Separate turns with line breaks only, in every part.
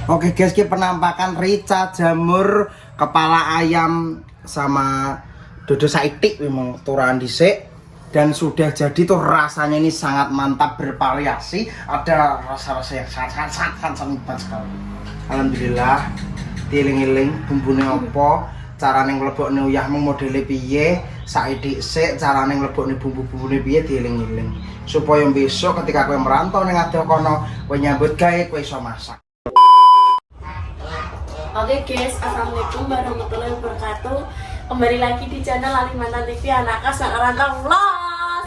Oke guys, kita penampakan rica, jamur, kepala ayam sama dodo saitik memang turahan dhisik. Dan sudah jadi tuh rasanya ini sangat mantap, bervariasi, ada rasa-rasa yang sangat nikmat sekali. Alhamdulillah, dieling-eling bumbune opo, carane nglebokne uyahmu modele piye, saidik sik carane nglebokne bumbu-bumbune piye dieling-eling. Supaya besok ketika kowe merantau ning ado kono, kowe nyambut gawe kowe iso masak.
Oke guys, assalamualaikum warahmatullahi wabarakatuh. Kembali lagi di channel Alimantan TV anak kas dan rantau vlog.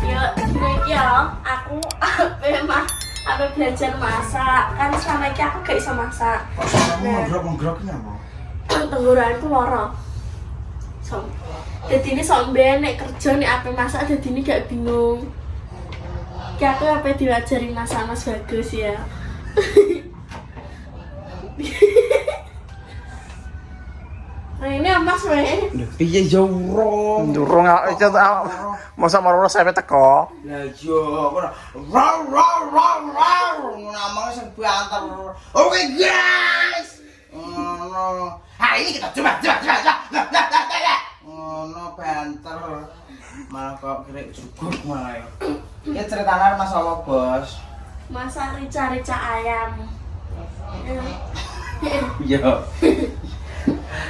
Yuk, ini ya, aku apa belajar masak. Kan selama ini aku gak bisa masak.
Kamu ngogrok-ngogroknya apa?
Tenggorokanku loro. Jadi ini sampe nek kerja nek apa masak, jadi ini gak bingung. Kayak aku apa diajarin masak Mas Bagus ya. Nah ini ampas weh.
Piye yo urung.
Durung masa maroro sampe teko.
Lah yo ora. Namanya sing banter. Oke guys. Ngono. Ha ini kita coba. Ngono banter. Malah kok kira cukup malah ya. Ya ceritanya Mas apa, Bos?
Masak rica-rica ayam.
Iya.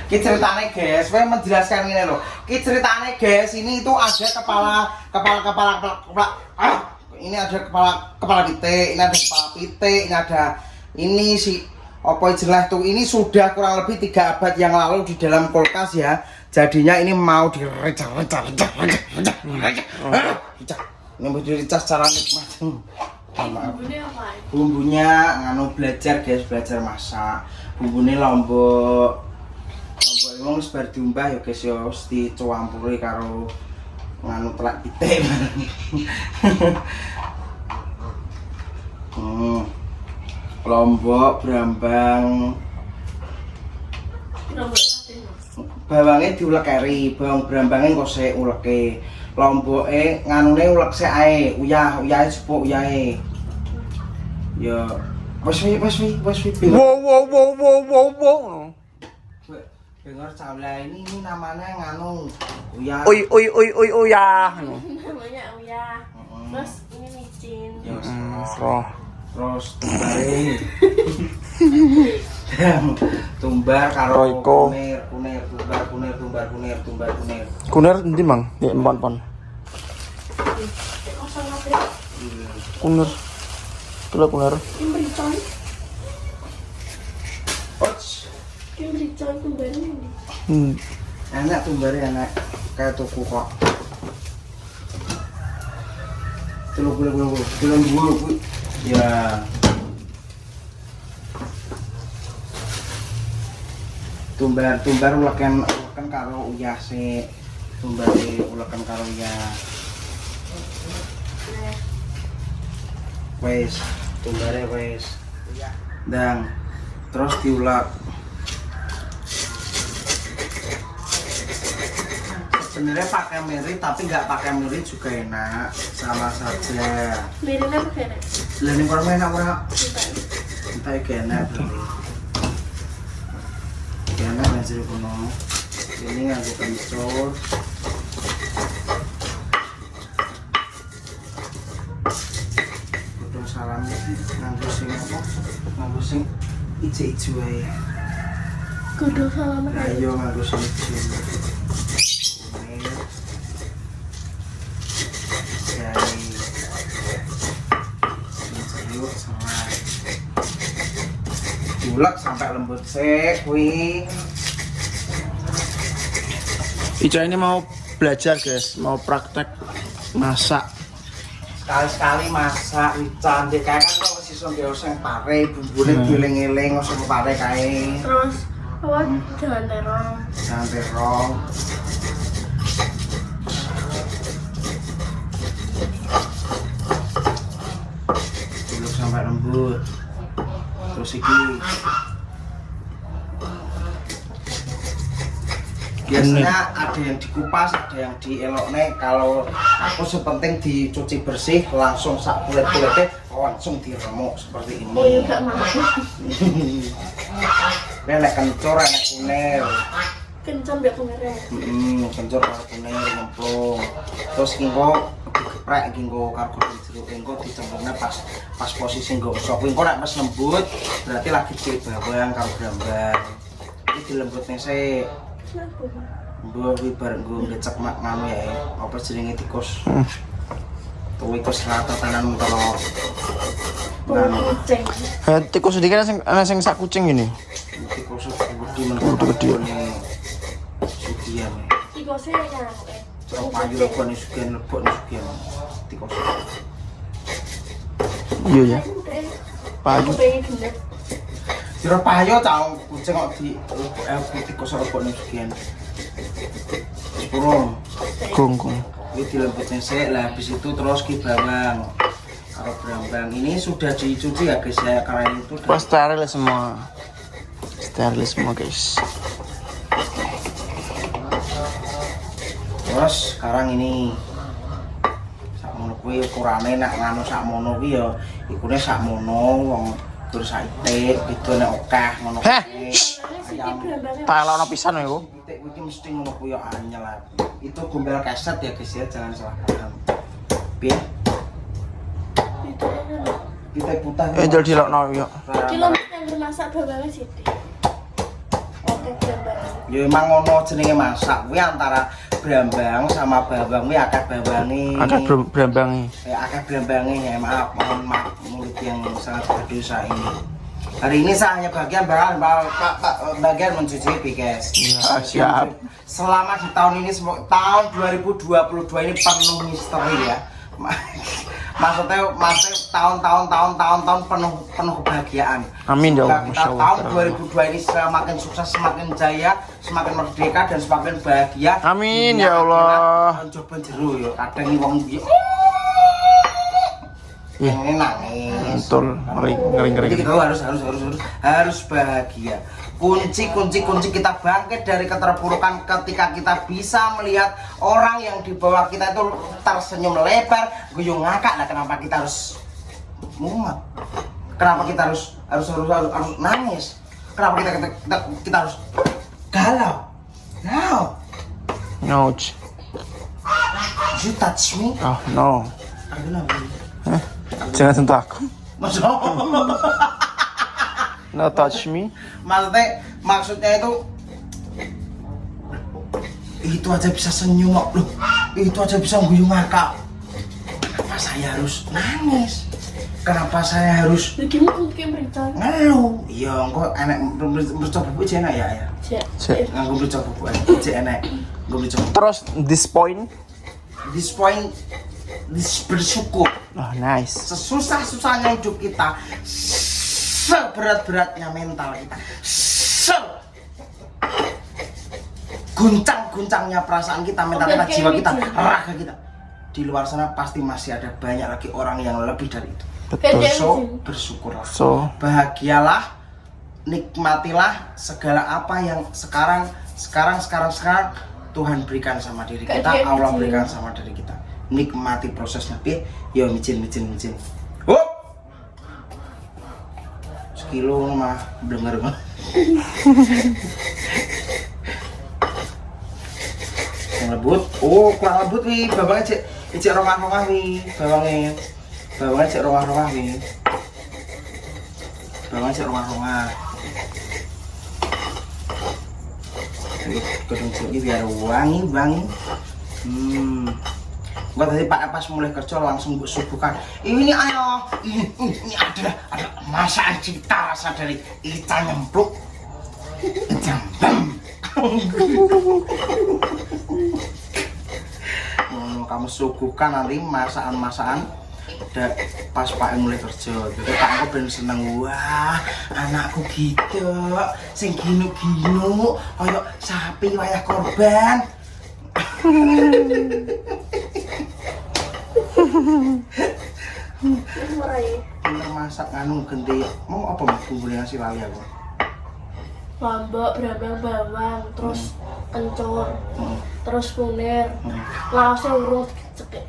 Ki ceritane guys, saya menjelaskan ini loh. Ki ceritane guys, ini itu ada kepala ini ada kepala pitik, ini ada kepala pitik, ini ada ini si apa jelas tuh, ini sudah kurang lebih 3 abad yang lalu di dalam kulkas ya. Jadinya ini mau direcah. Ini mau direcah secara nikmat.
Bumbunya apa?
Bumbunya nganu belajar guys, belajar masak. Bumbunya lombok emang wis bar diumbah ya guys ya, wis dicampuri karo nganu telak pitik. Lombok, brambang. Bawangnya diulek-eri, bawang brambangnya kok sik uleke. Lomboke nganune ulek sik ae, uyahe sepuk uyahe. Ya wis.
Wow.
Dengar cawla ini namanya nganu uyah.
Oi ya.
Namanya uyah. Terus ini micin.
Ya
Roh.
terus tumbare. Tumbar karo
Royko.
tumbar.
Kuner endi, Mang? Nek empon-pon.
Kosong apa?
Kuner. Kuner.
Imbricoy.
Ots.
Imbricoy tumbarnya ini.
Enak tumbare enak kayak tuku kok. Telur ya. Tumbar ulekan karo uyah sik. Tumbare ulekan karo uyah. Wes, tumbare wes. Ndang. Terus diulek. Sebenarnya pakai miri tapi nggak pakai miri juga enak, sama saja.
Mirinya apa kayaknya?
Lani kurang enak ora? Entah enak berarti. Enak hasil kuno. Ini aku kencur. Udah salam nganggo sing apa? Nganggo sing ijo-ijo ae.
Kudu salam
Ayo nganggo sing ijo. Diulek sampai lembut sik kuwi.
Ica ini mau belajar, guys, mau praktek masak.
Sekali-sekali masak rica ndek kae kan kok wis iso nggawe sing pare, bumbune dieling-eling ora usah pare kae.
Terus apa? Jangan terong.
Jangan terong. Diulek sampai lembut. Terus iki biasanya ada yang dikupas, ada yang dielokne. Kalau aku sepenting dicuci bersih langsung sak bulet-bulete langsung diremuk seperti
Oh iya
ini.
gak mau.
Enak kencur, enak kunir.
Kencang biar pengeres.
Kencur karo kunir nyemplung. Terus kingko digeprek kingko karo godhong jeruk kingko dicemplungnya pas posisi nggo usok. Kingko nek pas lembut berarti lagi cilik bawang karo brambang. Iki dilembutne sik.
Kenapa?
Mbok kuwi bareng nggo ngecek mak nganu ya. Apa jenenge tikus? Tuwi tikus rata tanan kalau
Kucing.
Tikus sedikit ana sing sak kucing ini.
tikus gede menurut
Gede.
Sugian.
Tikusnya yang
Terus payu lebok nih sugian lebok nih sugian. Tikus.
Iya ya.
Aku
Payu.
pengen gendut.
Sira payo cang kucing kok di tikus lebok nih sugian. Sepurung.
Gongkong.
Ini dilembutnya sik, lah habis itu terus ki bawang. Kalau brambang ini sudah dicuci ya guys ya, karena itu
Oh, steril semua. Steril semua guys.
terus sekarang ini sakmono kuwi ukurane nek nganu sakmono kuwi ya ikune sakmono wong gur saithik itu nek akeh ngono
Heh.
kuwi. Ayam
Tak elokno pisan iku.
titik kuwi mesti ngono kuwi ya anyel lah. Itu gombel keset ya guys ya, jangan salah paham. Piye? Pitik putih.
Enjol dilokno yo.
Kilo yang bermasak bawangnya sithik. Oke, gambar.
Ya emang ngono jenenge masak kuwi antara brambang sama bawang kuwi akeh bawange.
Akeh brambangi.
Akeh blambange ya, maaf, mohon maaf mulut yang sangat berdosa ini. Hari ini saya hanya bagian mencicipi guys.
Ya, siap.
Selama di tahun ini, tahun 2022 ini penuh misteri ya. Maksudnya tahun-tahun penuh kebahagiaan.
Amin ya
Semoga
Allah.
kita
Masya
tahun
Allah.
2002 ini semakin sukses, semakin jaya, semakin merdeka dan semakin bahagia.
Amin,
Dunia
ya Allah.
akhirat, Coba jeru ya, kadang ini wong iki yang ini nangis.
Betul. Ngeri.
Jadi kita harus bahagia. Kunci kita bangkit dari keterpurukan ketika kita bisa melihat orang yang di bawah kita itu tersenyum lebar, guyung ngakak. Nah, kenapa kita harus mumet? Kenapa kita harus nangis? Kenapa kita harus galau?
No.
You touch me?
Oh no.
Aku nangis.
Jangan sentuh aku.
Maksudnya
No touch me.
maksudnya itu aja bisa senyum loh, itu aja bisa guyung ngakak. Kenapa saya harus nangis? Kenapa saya harus
Begini mungkin berencana.
ngeluh? Iya, engko enak bercoba bubuk enak ya ya.
Cek.
Nganggo bercoba bubuk enak. Nggo bercoba.
Terus this point.
This bersyukur.
Oh nice.
Sesusah-susahnya hidup kita, seberat-beratnya mental kita, guncang-guncangnya perasaan kita, mental kita, jiwa kita, raga kita. Di luar sana pasti masih ada banyak lagi orang yang lebih dari itu.
Betul.
So, bersyukurlah.
So,
Bahagialah, nikmatilah segala apa yang sekarang Tuhan berikan sama diri kita, Allah berikan sama diri kita. Nikmati prosesnya, yo micin. Hop! Sekilo mah denger mah. Yang lembut, kurang lembut nih, bawangnya cek rongah-rongah nih, bawangnya cek rongah-rongah nih. Bawangnya cek rongah-rongah. Gedung ini biar wangi. Gua tadi pas mulai kerja langsung gue suguhkan. Ini ayo, ini adalah masakan cita rasa dari ikan nyemplung. Jambam. Kamu suguhkan nanti masakan pas Pak mulai kerja. Jadi Pak aku ben seneng, wah anakku gitu, sing ginu-ginu, kayak sapi wayah korban. Pinter masak nganu gede. Mau apa bumbunya nasi lali aku?
Lombok, brambang, bawang, terus kencur, terus kunir, laosnya urut, cekik.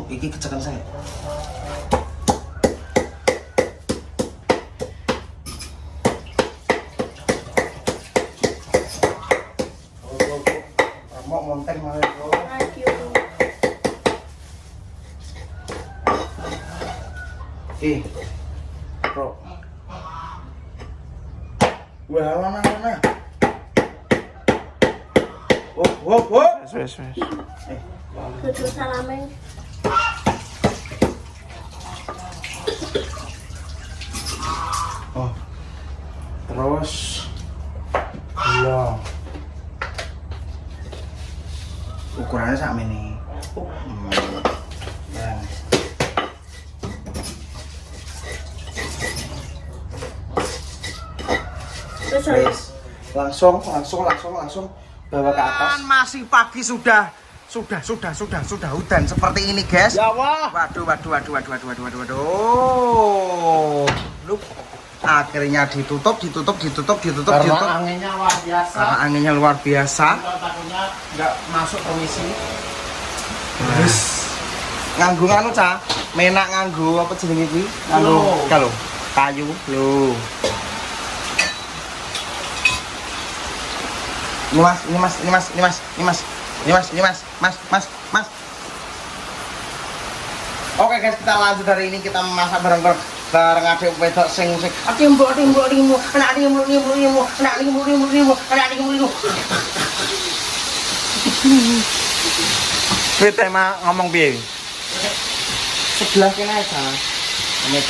Iki kecekan saya. Bro. Wah, mana? Oh.
Wes.
Tujuh salamin.
Oh. Terus gula. Ukurannya sama ini. Ya.
Terus
Guys, langsung bawa ke atas. Masih pagi sudah hujan seperti ini, guys.
Ya wah.
Waduh. Lu akhirnya ditutup.
Karena anginnya luar biasa.
Karena anginnya luar biasa.
Takutnya nggak masuk komisi.
Terus nganggo Ca, menak nganggo apa jenenge kuwi? Nganggo
Lho.
kalau kayu lho. Ini mas. Oke guys, kita lanjut hari ini kita masak bareng adik wedok sing timbu, anak timbu.
Kuwi tema ngomong piye?
Sebelah kene aja. Amit.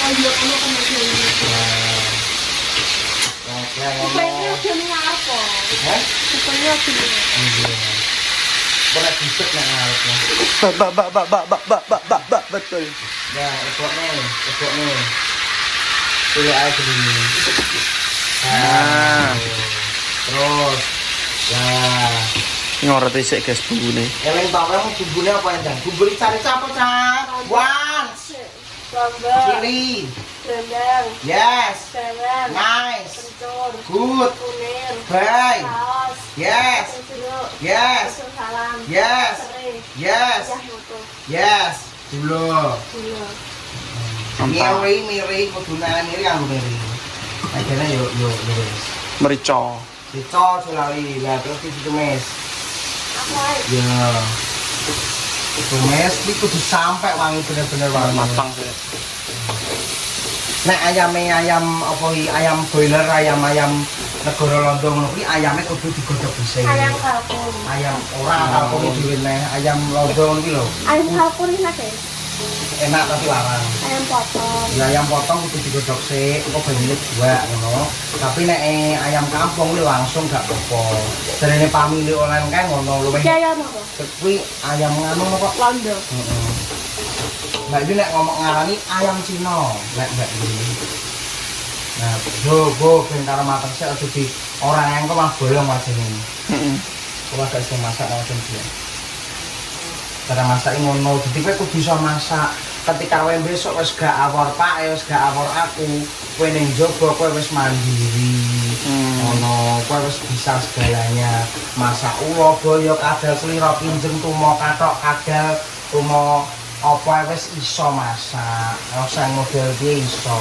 ayo kamu kemana? Supaya film apa?
Hah?
Supaya film.
Boleh bisik nek ngarepnya.
Bak betul.
Nah, ebokne. Pilih aja dulu.
Nah.
Terus. Nah.
Ngerti sik guys bumbune.
Eleng tau kamu bumbune apa ya, bumbu cari apa, Cak? One.
Sambal.
Chili.
Rendang.
Yes.
Bawang.
Nice.
Kencur.
Good.
Kunir.
Bye.
Saus.
Yes.
Jeruk.
Yes.
Susu salam.
Yes.
Serai.
Yes.
Yahmutu.
Yes. Gula.
Gula.
Mantap.
Miri, kudune miri kanggo miri. Ajane yo wis.
Merica.
Dico sulali, lah terus ditumis.
Aku ae.
Ya. Tumis iki kudu sampai wangi bener-bener wangi.
Matang sih.
Nek ayam apa iki ayam boiler, ayam negara Londo ngono kuwi ayame kudu digodhog dhisik.
Ayam kalkun.
Ayam ora kalkun dhewe neh, ayam Londo ngono kuwi lho.
Ayam kalkun enak ya?
Enak tapi larang.
Ayam potong.
Ya ayam potong kudu digodhog sik, engko banyune buak ngono. Tapi nek ayam kampung kuwi langsung gak apa-apa. Jarene pamili online kan ngono luwih.
Iki ayam apa?
Kuwi ayam nganu kok.
Londo.
Heeh. Mbak ini nek ngomong ngarani ayam Cina, nek Mbak ini. Nah, go ben karo mateng sik aja di ora engko mah bolong wajane.
Heeh.
Kok gak iso masak langsung dia. Cara masak ngono, dadi kowe kudu iso masak. Ketika kowe besok wis gak awor Pak, wis gak awor aku, kowe ning jaba kowe wis mandiri. Ngono, kowe wis bisa segalanya. Masak ulo, boyo, kadal, slira, pinjem, tumo, kathok, kadal, tumo apa wis iso masak. Ora model piye iso.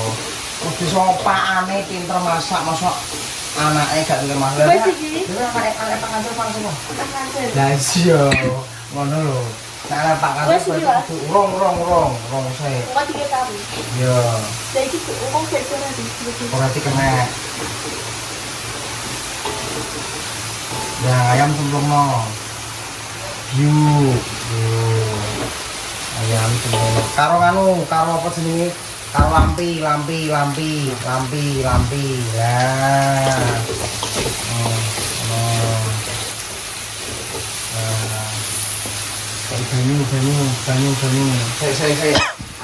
Kudu sopane pinter masak, mosok anake gak ngerti masak.
Wis iki.
Anake pangancel semua.
Pangancel.
Lah iya, ngono lho. Nek arep tak
Wes iki, Pak.
rong saya.
Kok 3 tahun.
Iya,
Saiki wong sik ora di.
ora dikena. Nah, ayam sempurna. Ayam sempurna. Karo apa jenenge? Karo lampi. Lah. Banyu. Saya.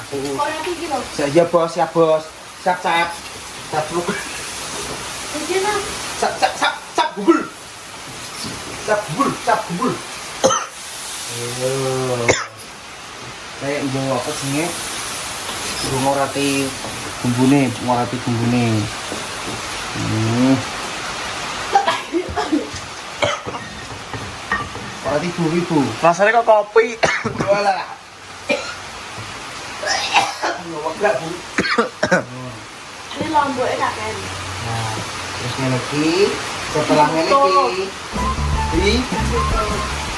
Aku.
Ora iki lho.
Siap bos. Siap truk.
Iki lah.
Siap gubul. Kayak mbok apa jenenge? Ngorati bumbune. Ngorati ibu.
Rasanya kok kopi.
Walah. Enggak, Bu.
Ini lomboke tak kan.
Nah, terus ngene iki, setelah ngene iki,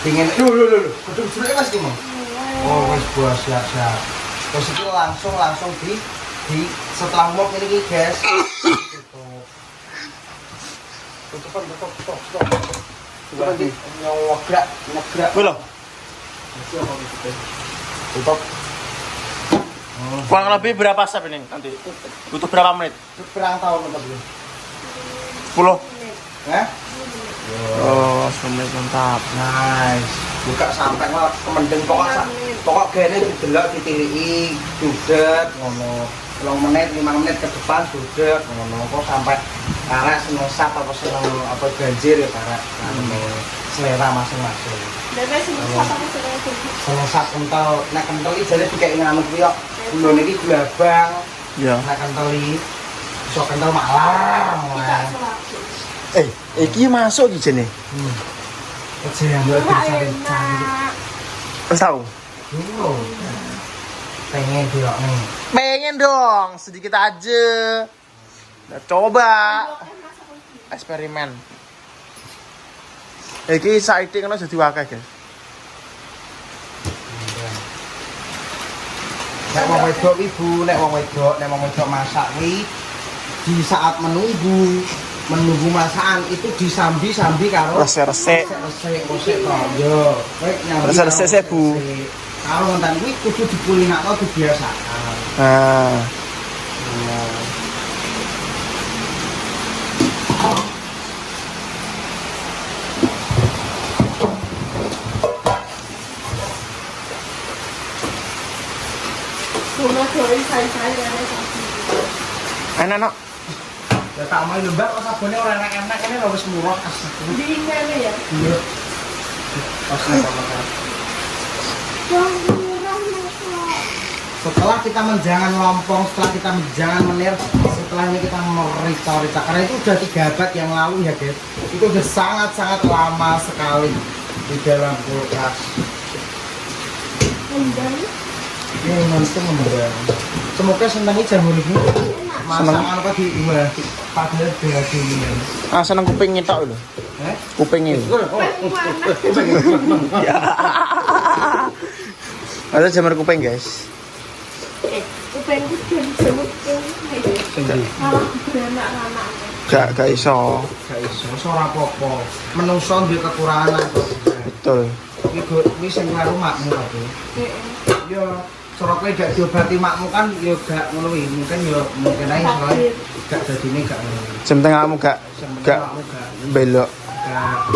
dingin. Lho. Kudu jule Mas iki, Mas. Oh, wis bos, siap. Terus itu langsung di setelah mop ini guys. Tutup. Nanti nyograk.
Belum.
Tutup.
Kurang lebih berapa step ini nanti? Butuh berapa menit?
Berapa tahun untuk belum?
10.
Hah?
Oh, 10 menit mantap.
Nice. Buka sampai lah kemendeng pokok gene didelok ditiliki dudet ngono. 10 menit 5 menit ke depan dudet ngono. Kok sampai karek senesap apa seneng apa banjir ya karek selera masing-masing.
Bebek senesap apa
Senesap kental, nek kental iki jane dikek nganu kuwi kok. Gulone iki glabang.
Ya.
Nek kental iki iso kental malar.
Iki masuk iki jene.
Kejadian buat cari.
Wis tahu?
Pengen diok nih.
Pengen dong, sedikit aja. Nah, coba eksperimen. Iki saiki kena jadi wakil guys.
Nek wong wedok ibu, nek wong wedok masak kuwi di saat menunggu masakan itu disambi karo
Resik-resik.
resik to. Yo, kowe nyambi.
Resik-resik, Bu.
Karo wonten kuwi kudu dipulinakno dibiasakan.
Nah, enak no.
Ya tak mau lembab kok sabune ora enak-enak ini lho wis murah astagfirullah.
Di mana ya?
Iya. Setelah kita menjangan lompong, setelah kita menjangan menir, setelah ini kita merica-rica karena itu udah 3 abad yang lalu ya guys. Itu udah sangat-sangat lama sekali di dalam kulkas. Ini nanti memberi. Semoga senangi jamur ini. Masakan apa di luar padahal dagingnya.
Ah, seneng kuping ngitok lho. Kuping ini. Ada jamur kuping, guys.
Kuping jadi jamur kuping.
Gak iso.
Gak iso, ora apa-apa. Menungso duwe kekurangan kok.
Betul.
Iki sing karo makmu aku. Yo, cara kowe gak diobati makmu kan yo gak ngono kuwi. Mungkin ae soalnya gak dadine gak ngono.
Penting kamu gak belok.
Gak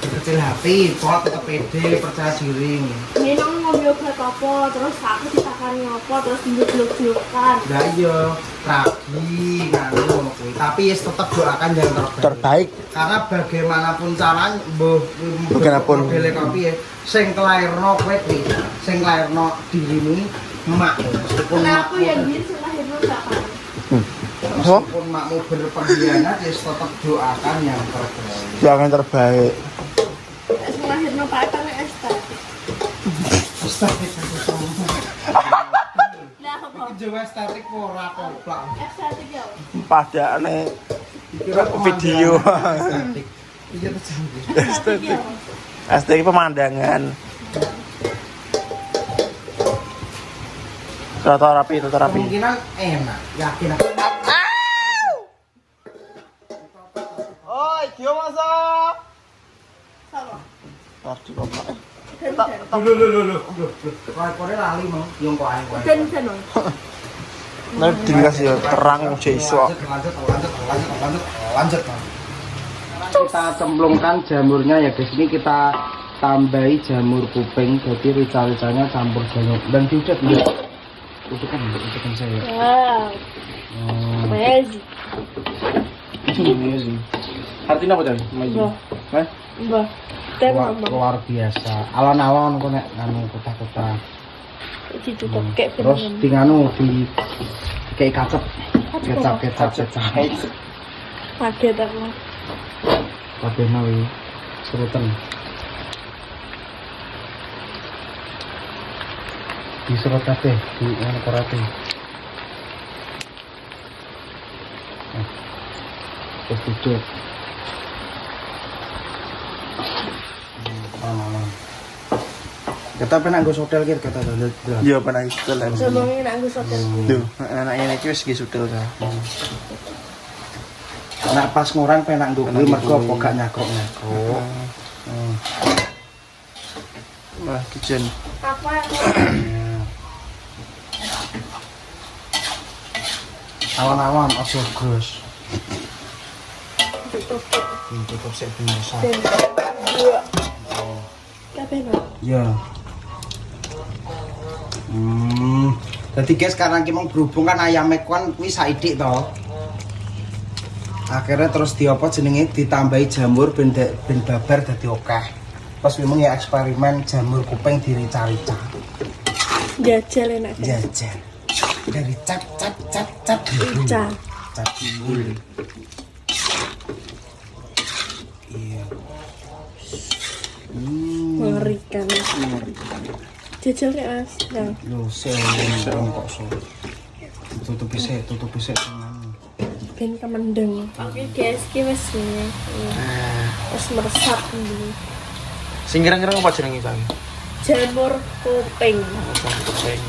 kecil hati, pokok tetep pede, percaya diri.
Minum ngombe obat apa, terus aku ditakani apa, terus diblok-blokan.
Lah iya, rabi ngono kuwi. Tapi tetep doakan yang terbaik. Karena bagaimanapun caranya,
Bagaimanapun
modele kopi ya, sing kelairno kowe kuwi, sing kelairno dirimu emak. Meskipun
aku yang biyen sing lahirno gak kan.
Meskipun makmu berpengkhianat, ya tetap doakan yang terbaik.
Doakan terbaik.
Sing lahirno Pak Eta nek estetik. Lah apa?
Iki Jawa estetik ora koplak.
Estetik ya.
Padane
Dikira
video.
estetik. Iya tercanggih.
Estetik ya.
Estetik pemandangan. Tata rapi.
Kemungkinan enak, yakin aku.
Oi, kyo masa?
Sama.
Tadi kok.
Lho. Kore lali mau, yang kok ae kowe.
Dan.
Nek dikasih ya terang iso.
Lanjut. Kita cemplungkan jamurnya ya guys. Ini kita tambahi jamur kuping, jadi rica-ricanya campur jamur dan tidak ya. Utukan saya.
Wow. Amazing.
Amazing. Artinya apa tadi? Amazing. Hah?
Mbah.
Luar biasa. Alon-alon kok nek anu kota-kota.
Ditutup kayak
Terus di nganu di kayak kacep. Kecap.
Kaget aku.
Kabeh nawi serutan. Diserot kabeh di anu korate. Terus tutup. Kita pengen nggo hotel kita kata dulu.
Iya pernah itu lah.
Ngomongin aku sotel.
Tuh, anaknya iki wis sutil ta.
Nek pas ngurang pengen nggo kuwi mergo apa gak nyakruk-nyakruk.
Wah, kitchen.
Apa aku?
Awan-awan aja gus.
Tutup.
Tutup sik biasa.
Dan dua. Kabeh no.
Ya. Jadi guys sekarang kita mau berhubung kan ayamnya kan kuwi saidik toh. Akhirnya terus diopo jenenge ditambahi jamur ben babar dadi akeh. Pas memang ya eksperimen jamur kuping dirica-rica.
Jajal enak kan?
Jajal. Dari cap.
Rica.
Cap dulu. Iya.
Mengerikan. Jajal nek Mas. Nah,
Lho, serem kok so. Tutup bisa tenan.
ben kemendeng. Oke guys, ki wis ini. Wis meresap ini.
Sing kira-kira apa jenenge Bang?
Jamur kuping.
Kuping.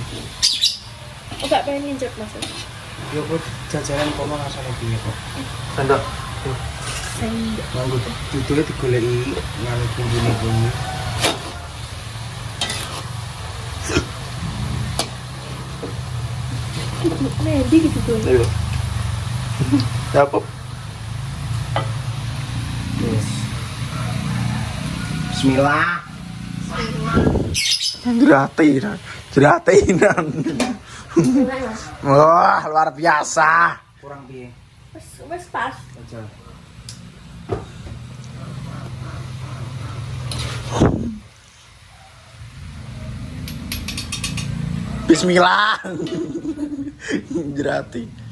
Oh, gak pengen nginjek Mas.
Yo kok jajaran kono rasane piye kok.
Sendok.
Sendok.
Nganggo duduke digoleki nganggo bumbune kuwi.
Nanti gitu tuh.
Ayo. Dapat.
Bismillah.
Jeratinan.
Enak Mas.
Wah, luar biasa.
Kurang piye?
Wis pas.
Aja.
Bismillah. Jerati.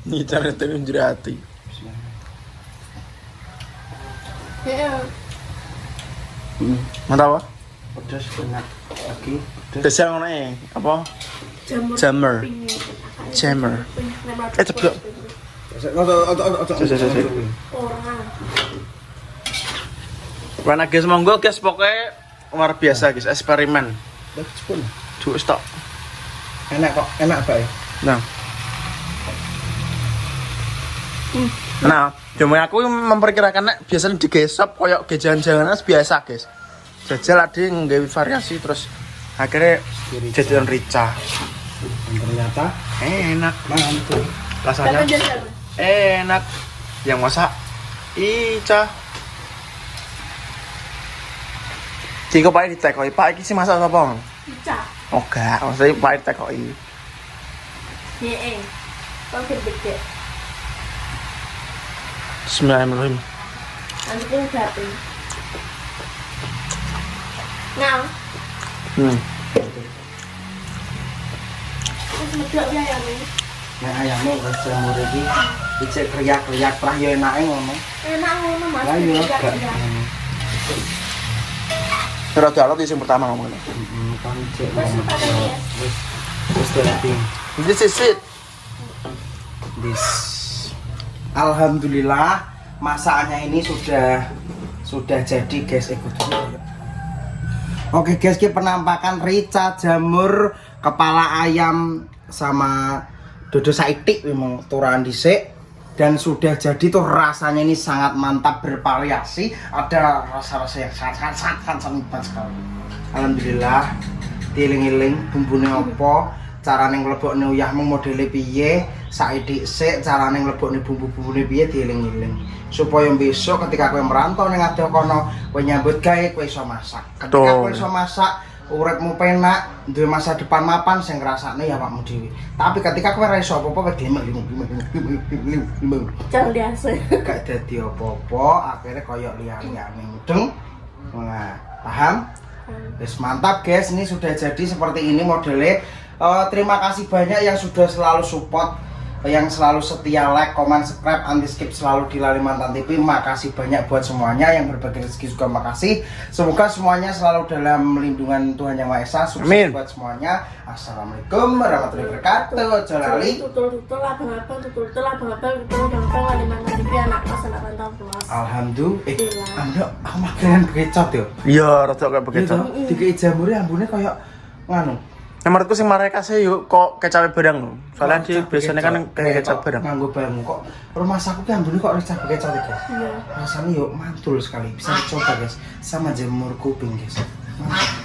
Ini cara itu jerati.
Ya.
Mantap apa?
Pedas enak. Lagi pedas.
Desa ngono e. Apa? Jamur. Jamur. Ceblok.
Orang.
Warna guys monggo guys pokoknya luar biasa guys eksperimen.
Cepun.
Duh stok.
Enak kok, enak bae.
Nah. Nah, cuma aku memperkirakan nek biasanya digesop koyok jajan-jajanan biasa guys. Jajal ada yang nggawe variasi terus akhirnya jajanan rica.
Dan ternyata
Enak,
mantul.
rasanya enak. Yang masak Ica. Jika Pak ditekoi, Pak iki sih masak apa?
Rica.
Oh enggak, maksudnya Pak ditekoi.
Heeh. Kok gede.
Bismillahirrahmanirrahim.
Nanti pun gapi. Nah, terus medok ya ya nih.
Nek ayamnya wis jamur iki dicek kriyak-kriyak prah ya enake ngono.
Enak ngono Mas.
Lah yo
Tidak,
gak.
tidak.
Terus dialog yang pertama ngomongnya.
Kan cek.
Wis pada ya.
Wis terapi.
This is it.
This. Alhamdulillah masakannya ini sudah jadi guys, ikut dulu. Oke guys, kita penampakan rica, jamur, kepala ayam sama dodo saitik memang turan dhisik dan sudah jadi tuh rasanya ini sangat mantap bervariasi, ada rasa-rasa yang sangat nikmat sekali. Alhamdulillah dieling-eling bumbune opo, carane nglebokne uyahmu modele piye, saidik sik carane nglebokne bumbu-bumbune piye dieling-eling. Supaya besok ketika kowe merantau ning adoh kono, kowe nyambut gawe kowe iso masak. Ketika kowe iso masak, uripmu penak, duwe masa depan mapan sing ngrasakne ya awakmu dhewe. Tapi ketika kowe ora iso apa-apa kowe diemeng.
Jangan biasa.
Gak dadi apa-apa, akhirnya koyok liar-liarne mudeng. Nah, paham? Wis mantap guys, ini sudah jadi seperti ini modelnya. Terima kasih banyak yang sudah selalu support yang selalu setia like, comment, subscribe, anti skip selalu di Lalimantan TV. Makasih banyak buat semuanya, yang berbagi rezeki juga makasih. Semoga semuanya selalu dalam lindungan Tuhan Yang Maha Esa. Sukses
Amin.
buat semuanya. Assalamualaikum warahmatullahi wabarakatuh. Jolali.
Tutul abang-abang Lalimantan TV anak kelas anak rantau kelas.
Alhamdulillah. Aku makan bekecot yo.
Iya, rada kayak begitu.
Dikei jamure ambune kayak nganu.
Nah, menurutku sing marai kasih yuk kok kecap barang lho. Soalnya di biasanya kan kayak kecap barang.
Nganggo barang kok. Rumah saku ki ambune kok kecap kecap iki.
Iya.
Rasanya yuk mantul sekali. Bisa dicoba guys. Sama jamur kuping guys. Mantap.